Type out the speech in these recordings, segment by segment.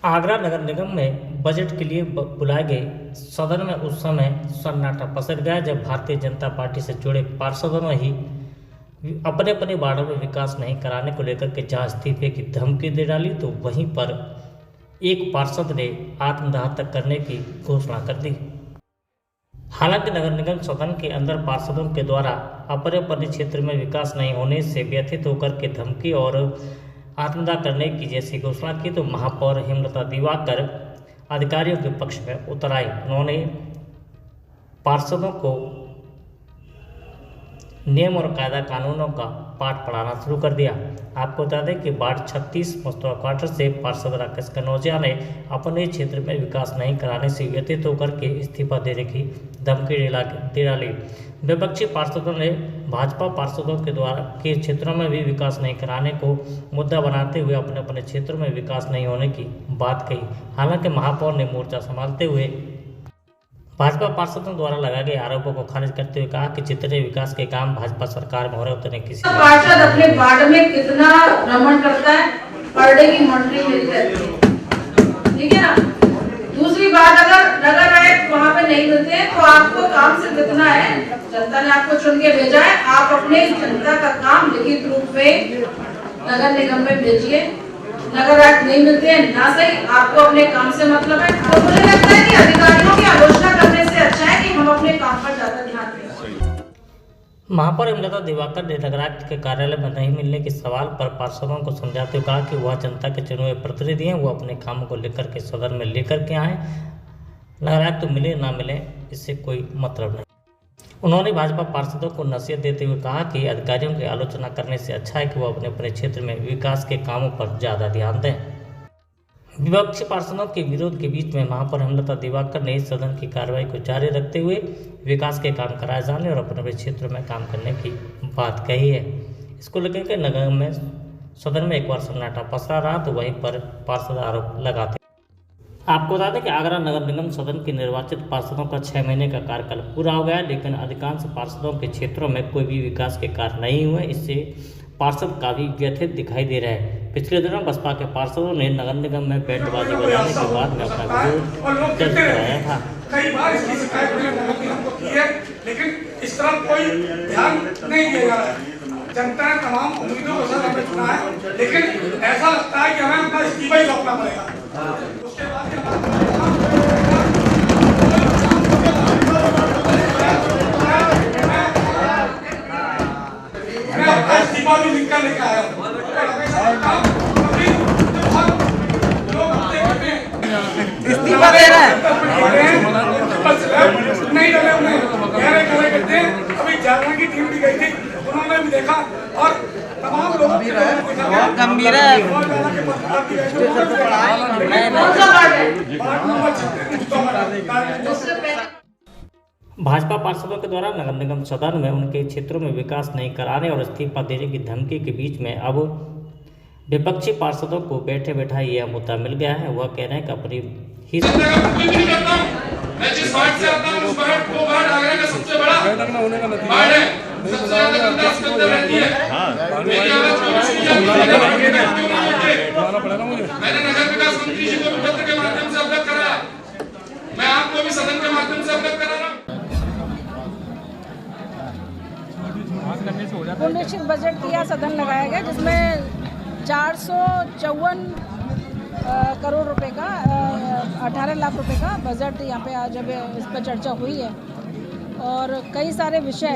आगरा नगर निगम में बजट के लिए बुलाए गए सदन में उस समय सन्नाटा पसर गया जब भारतीय जनता पार्टी से जुड़े पार्षदों ने ही अपने अपने वार्डों में विकास नहीं कराने को लेकर के जहां इस्तीफे की धमकी दे डाली, तो वहीं पर एक पार्षद ने आत्मदाह तक करने की घोषणा कर दी। हालांकि नगर निगम सदन के अंदर पार्षदों के द्वारा अपने अपने क्षेत्र में विकास नहीं होने से व्यथित होकर के धमकी और आत्मदाह करने की जैसी घोषणा की, तो महापौर हेमलता दिवाकर अधिकारियों के पक्ष में उतर आए। उन्होंने पार्षदों को नियम और कायदा कानूनों का पाठ पढ़ाना शुरू कर दिया। आपको बता दें कि वार्ड 36 मुस्तफा क्वार्टर से पार्षद राकेश कनौजिया ने अपने क्षेत्र में विकास नहीं कराने से व्यतीत होकर के इस्तीफा देने की धमकी दे डाली। विपक्षी पार्षदों ने भाजपा पार्षदों के द्वारा के क्षेत्रों में भी विकास नहीं कराने को मुद्दा बनाते हुए अपने अपने क्षेत्रों में विकास नहीं होने की बात कही। हालांकि महापौर ने मोर्चा संभालते हुए भाजपा पार्षदों द्वारा लगाए गए आरोपों को खारिज करते हुए कहा कि जितने विकास के काम भाजपा सरकार में हो रहे उतने किसी पार्षद अपने वार्ड में कितना भ्रमण करता है, पर डे की मॉनिटरिंग मेरी रहती है, ठीक है ना। दूसरी बात, अगर नगर आयुक्त वहाँ पे नहीं मिलते हैं तो आपको काम से कितना है, जनता ने आपको चुन के भेजा है, आप अपने जनता का काम लिखित रूप में नगर निगम में भेजिए। नगर आयुक्त नहीं मिलते हैं ना, सही, आपको अपने काम से मतलब है। तो मुझे लगता है कि अधिकारियों की आलोचना करने से अच्छा है कि हम अपने काम पर ज्यादा ध्यान दें। महापौर हेमलता दिवाकर ने नगर आयुक्त के कार्यालय में नहीं मिलने के सवाल पर पार्षदों को समझाते हुए कहा कि वह जनता के चुने हुए प्रतिनिधि हैं, वो अपने कामों को लेकर के सदन में लेकर के आए। नगर आयुक्त तो मिले ना मिले इससे कोई मतलब नहीं। उन्होंने भाजपा पार्षदों को नसीहत देते हुए कहा कि अधिकारियों की आलोचना करने से अच्छा है कि वो अपने अपने क्षेत्र में विकास के कामों पर ज़्यादा ध्यान दें। विपक्षी पार्षदों के विरोध के बीच में महापौर हेमलता दिवाकर ने सदन की कार्रवाई को जारी रखते हुए विकास के काम कराए जाने और अपने अपने क्षेत्र में काम करने की बात कही है। इसको लेकर के नगर में सदन में एक बार सन्नाटा पसरा रहा, तो वहीं पर पार्षद आरोप लगाते। आपको बता दें कि आगरा नगर निगम सदन के निर्वाचित पार्षदों का 6 महीने का कार्यकाल पूरा हो गया, लेकिन अधिकांश पार्षदों के क्षेत्रों में कोई भी विकास के कार्य नहीं हुए। इससे पार्षद काफी व्यथित दिखाई दे रहे हैं। पिछले दिनों बसपा के पार्षदों ने नगर निगम में बैंडबाजी बजाने के बाद में अपना विरोध दर्ज कराया था। कई बार इसकी शिकायत की है, लेकिन इस तरफ कोई ध्यान नहीं दिया जा रहा है। जनता ने तमाम उम्मीदों के साथ हमें चुना है, लेकिन ऐसा लगता है कि हमें अपना इस्तीफा ही सौंपना पड़ेगा। उसके बाद मैं अपना इस्तीफा भी लिखकर लेकर आया हूँ। इस्तीफा दे रहा है, नहीं डरे उन्हें करते हैं। अभी जागरण की टीम भी गई थी, उन्होंने भी देखा और तमाम लोग गंभीर है। भाजपा पार्षदों के द्वारा नगर निगम सदन में उनके क्षेत्रों में विकास नहीं कराने और इस्तीफा देने की धमकी के बीच में अब विपक्षी पार्षदों को बैठे बैठा यह मुद्दा मिल गया है। वह कह रहे हैं कि अपनी ही मैं जिस वार्ड से आता हूं उस वार्ड को वार्ड आगरा का सबसे बड़ा वार्ड है, सबसे ज्यादा जनता उसके अंदर रहती है। मेरी आवाज मैंने नगर विकास मंत्री जी को पत्र के माध्यम से अवगत कराया, मैं आपको भी सदन के माध्यम से अवगत करा रहा हूं। पुनरीक्षित बजट किया सदन लगाया गया, जिसमें 454 करोड़ रुपए का 18 लाख रुपए का बजट यहाँ पे आज इस पर चर्चा हुई है और कई सारे विषय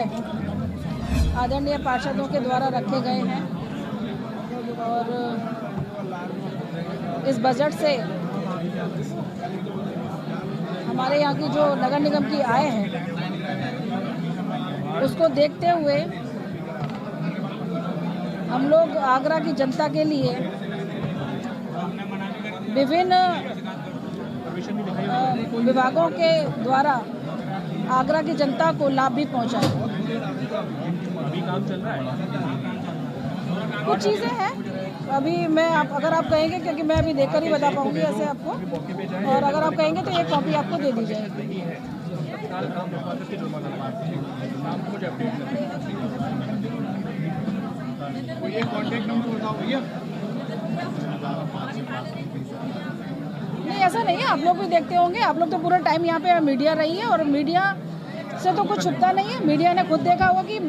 आदरणीय पार्षदों के द्वारा रखे गए हैं और इस बजट से हमारे यहाँ की जो नगर निगम की आय है उसको देखते हुए हम लोग आगरा की जनता के लिए विभिन्न विभागों के द्वारा आगरा की जनता को लाभ भी पहुंचा है। कुछ चीज़ें हैं अभी मैं अगर आप कहेंगे, क्योंकि मैं अभी देखकर ही बता पाऊंगी ऐसे आपको, और अगर आप कहेंगे तो एक कॉपी आपको दे दी जाएगी। कोई एक कॉन्टैक्ट नंबर बताओ भैया। ऐसा नहीं है, आप लोग भी देखते होंगे, आप लोग तो पूरा टाइम यहाँ पे मीडिया रही है और मीडिया से तो कुछ छुपता नहीं है। मीडिया ने खुद देखा होगा कि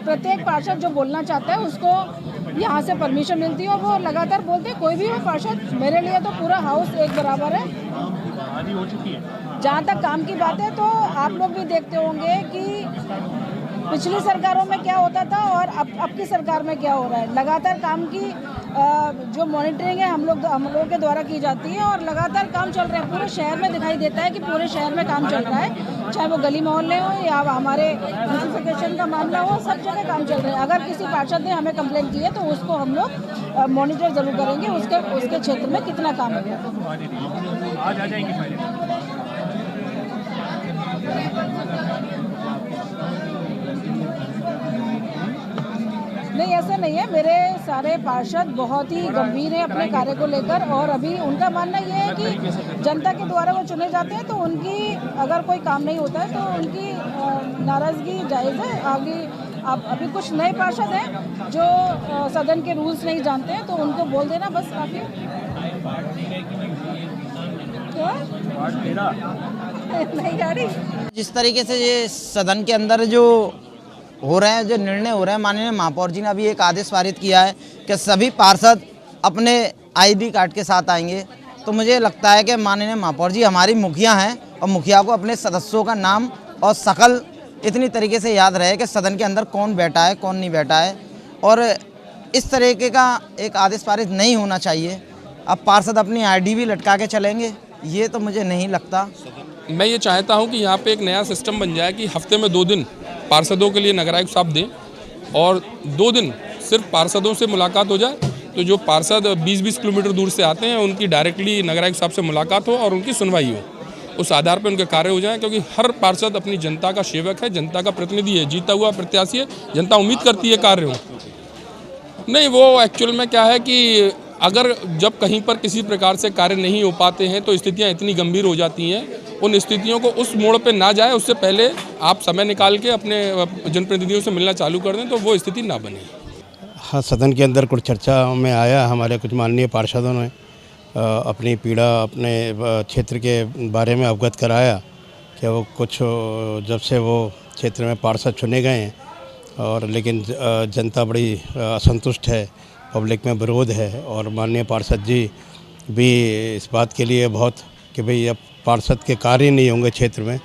प्रत्येक पार्षद जो बोलना चाहता है उसको यहाँ से परमिशन मिलती है और वो लगातार बोलते हैं। कोई भी हो पार्षद, मेरे लिए तो पूरा हाउस एक बराबर है। जहाँ तक काम की बात है तो आप लोग भी देखते होंगे कि पिछली सरकारों में क्या होता था और अब की सरकार में क्या हो रहा है। लगातार काम की जो मॉनिटरिंग है हम लोगों के द्वारा की जाती है और लगातार काम चल रहा है। पूरे शहर में दिखाई देता है कि पूरे शहर में काम चल रहा है, चाहे वो गली मोहल्ले हो या हमारे ब्यूटिफिकेशन का मामला हो, सब जगह काम चल रहा है। अगर किसी पार्षद ने हमें कंप्लेंट की है तो उसको हम लोग मॉनिटर जरूर करेंगे, उसके क्षेत्र में कितना काम है। आज आ जाएंगे पहले। नहीं, ऐसा नहीं है। मेरे सारे पार्षद बहुत ही गंभीर हैं अपने कार्य को लेकर और अभी उनका मानना ये है कि जनता के द्वारा वो चुने जाते हैं तो उनकी अगर कोई काम नहीं होता है तो उनकी नाराज़गी जायज़ है। आगे अभी कुछ नए पार्षद हैं जो सदन के रूल्स नहीं जानते हैं तो उनको बोल देना बस काफ़ी। नहीं गाड़ी जिस तरीके से ये सदन के अंदर जो हो रहे हैं, जो निर्णय हो रहे हैं, माननीय महापौर जी ने अभी एक आदेश पारित किया है कि सभी पार्षद अपने आईडी कार्ड के साथ आएंगे। तो मुझे लगता है कि माननीय महापौर जी हमारी मुखिया हैं और मुखिया को अपने सदस्यों का नाम और शकल इतनी तरीके से याद रहे कि सदन के अंदर कौन बैठा है कौन नहीं बैठा है, और इस तरीके का एक आदेश पारित नहीं होना चाहिए। अब पार्षद अपनी आईडी भी लटका के चलेंगे, ये तो मुझे नहीं लगता। मैं ये चाहता हूँ कि यहाँ पे एक नया सिस्टम बन जाए कि हफ्ते में 2 दिन पार्षदों के लिए नगर आयुक्त साहब दें और 2 दिन सिर्फ पार्षदों से मुलाकात हो जाए। तो जो पार्षद 20-20 किलोमीटर दूर से आते हैं उनकी डायरेक्टली नगर आयुक्त साहब से मुलाकात हो और उनकी सुनवाई हो, उस आधार पर उनके कार्य हो जाएं। क्योंकि हर पार्षद अपनी जनता का सेवक है, जनता का प्रतिनिधि है, जीता हुआ प्रत्याशी है, जनता उम्मीद करती है कार्य हो। नहीं, वो एक्चुअल में क्या है कि अगर जब कहीं पर किसी प्रकार से कार्य नहीं हो पाते हैं तो स्थितियां इतनी गंभीर हो जाती हैं। उन स्थितियों को उस मोड़ पे ना जाए, उससे पहले आप समय निकाल के अपने जनप्रतिनिधियों से मिलना चालू कर दें तो वो स्थिति ना बने। हाँ, सदन के अंदर कुछ चर्चा में आया, हमारे कुछ माननीय पार्षदों ने अपनी पीड़ा अपने क्षेत्र के बारे में अवगत कराया कि वो कुछ जब से वो क्षेत्र में पार्षद चुने गए हैं और लेकिन जनता बड़ी असंतुष्ट है, पब्लिक में विरोध है। और माननीय पार्षद जी भी इस बात के लिए बहुत कि भाई अब पार्षद के कार्य नहीं होंगे क्षेत्र में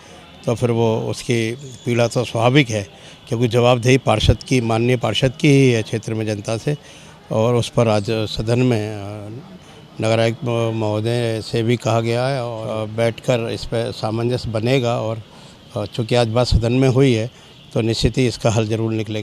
तो फिर वो उसकी पीड़ा तो स्वाभाविक है, क्योंकि जवाबदेही पार्षद की, माननीय पार्षद की ही है क्षेत्र में जनता से। और उस पर आज सदन में नगर आयुक्त महोदय से भी कहा गया है और बैठकर इस पर सामंजस्य बनेगा। और चूँकि आज बात सदन में हुई है तो निश्चित ही इसका हल जरूर निकलेगा।